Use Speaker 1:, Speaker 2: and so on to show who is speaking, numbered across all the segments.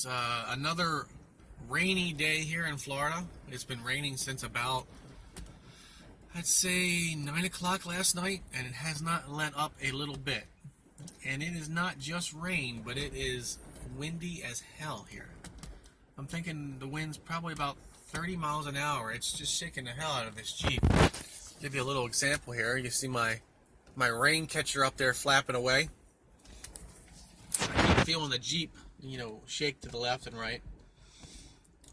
Speaker 1: It's another rainy day here in Florida. It's been raining since about, I'd say, 9 o'clock last night, and it has not let up a little bit. And it is not just rain, but it is windy as hell here. I'm thinking the wind's probably about 30 miles an hour. It's just shaking the hell out of this Jeep. Give you a little example here. You see my rain catcher up there flapping away. I keep feeling the Jeep, shake to the left and right.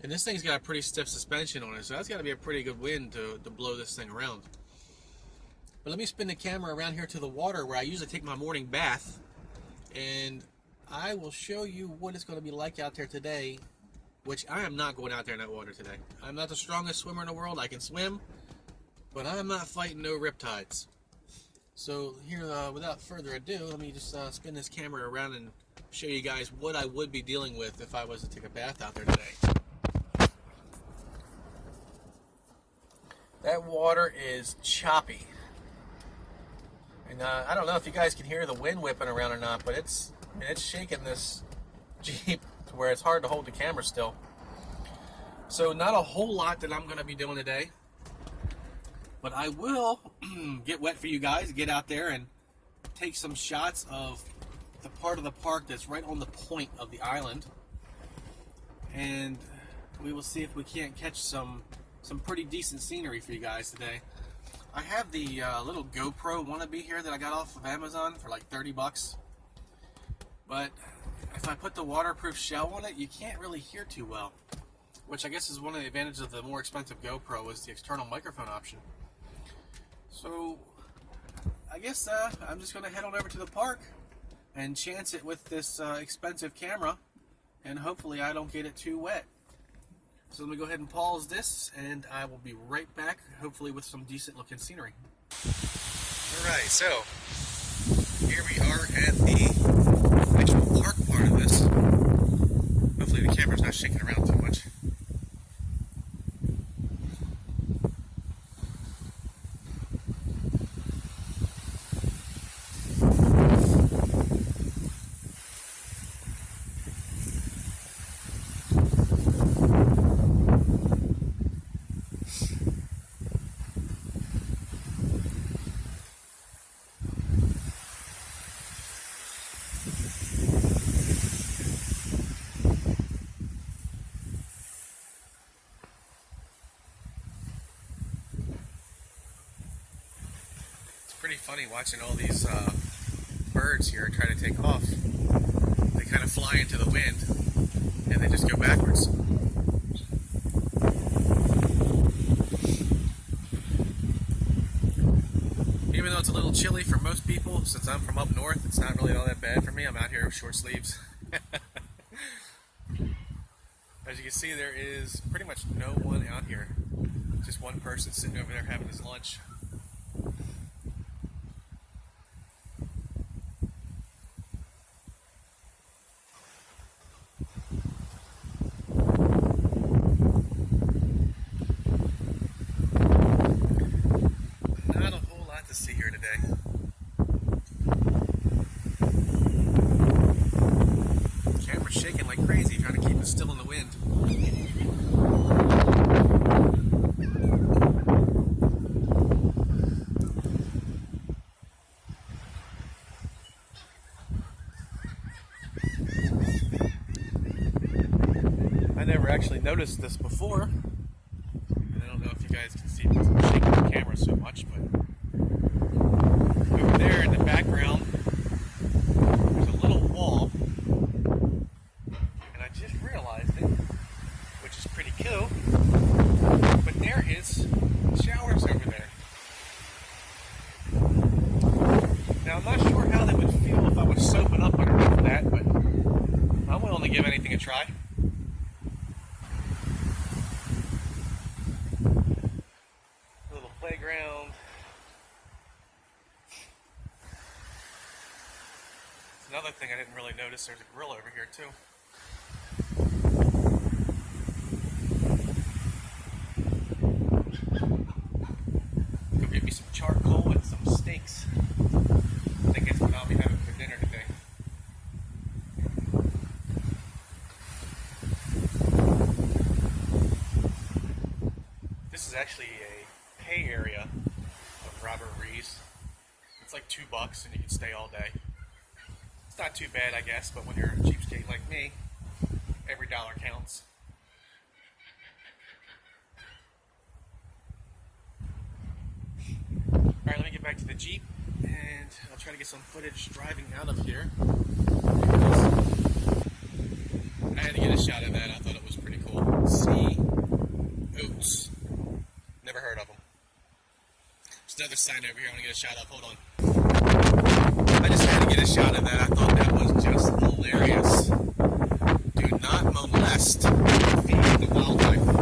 Speaker 1: And this thing's got a pretty stiff suspension on it, so that's got to be a pretty good wind to blow this thing around. But let me spin the camera around here to the water where I usually take my morning bath, and I will show you what it's going to be like out there today, which I am not going out there in that water today. I'm not the strongest swimmer in the world. I can swim, but I'm not fighting no riptides. So here, without further ado, let me just spin this camera around and show you guys what I would be dealing with if I was to take a bath out there today. That water is choppy. And I don't know if you guys can hear the wind whipping around or not, but it's shaking this Jeep to where it's hard to hold the camera still. So not a whole lot that I'm going to be doing today. But I will get wet for you guys, get out there and take some shots of the part of the park that's right on the point of the island. And we will see if we can't catch some pretty decent scenery for you guys today. I have the little GoPro wannabe here that I got off of Amazon for like 30 bucks. But if I put the waterproof shell on it, you can't really hear too well. Which I guess is one of the advantages of the more expensive GoPro is the external microphone option. So, I guess I'm just going to head on over to the park and chance it with this expensive camera, and hopefully I don't get it too wet. So let me go ahead and pause this, and I will be right back, hopefully with some decent looking scenery. Alright, so here we are at the actual park part of this. Hopefully the camera's not shaking around too much. Pretty funny watching all these birds here try to take off. They kind of fly into the wind and they just go backwards. Even though it's a little chilly for most people, since I'm from up north, it's not really all that bad for me. I'm out here with short sleeves. As you can see, there is pretty much no one out here. Just one person sitting over there having his lunch. To see here today. Camera's shaking like crazy, trying to keep it still in the wind. I never actually noticed this before. I don't know if you guys can see me shaking the camera so much, but over there in the background, there's a little wall, and I just realized it, which is pretty cool, but there is showers over there. Now, I'm not sure how they would feel if I was soaping up underneath that, but I'm willing to give anything a try. A little playground. Another thing I didn't really notice, there's a grill over here too. Go get me some charcoal and some steaks. I think it's what I'll be having for dinner today. This is actually a pay area of Robert Rees. It's like $2 and you can stay all day. It's not too bad, I guess, but when you're a cheapskate like me, every dollar counts. Alright, let me get back to the Jeep and I'll try to get some footage driving out of here. I had to get a shot of that. I thought it was pretty cool. Sea oats. Never heard of them. There's another sign over here I want to get a shot of. Hold on. I just had to get a shot of that. I thought that was just hilarious. Do not molest. Feed the wildlife.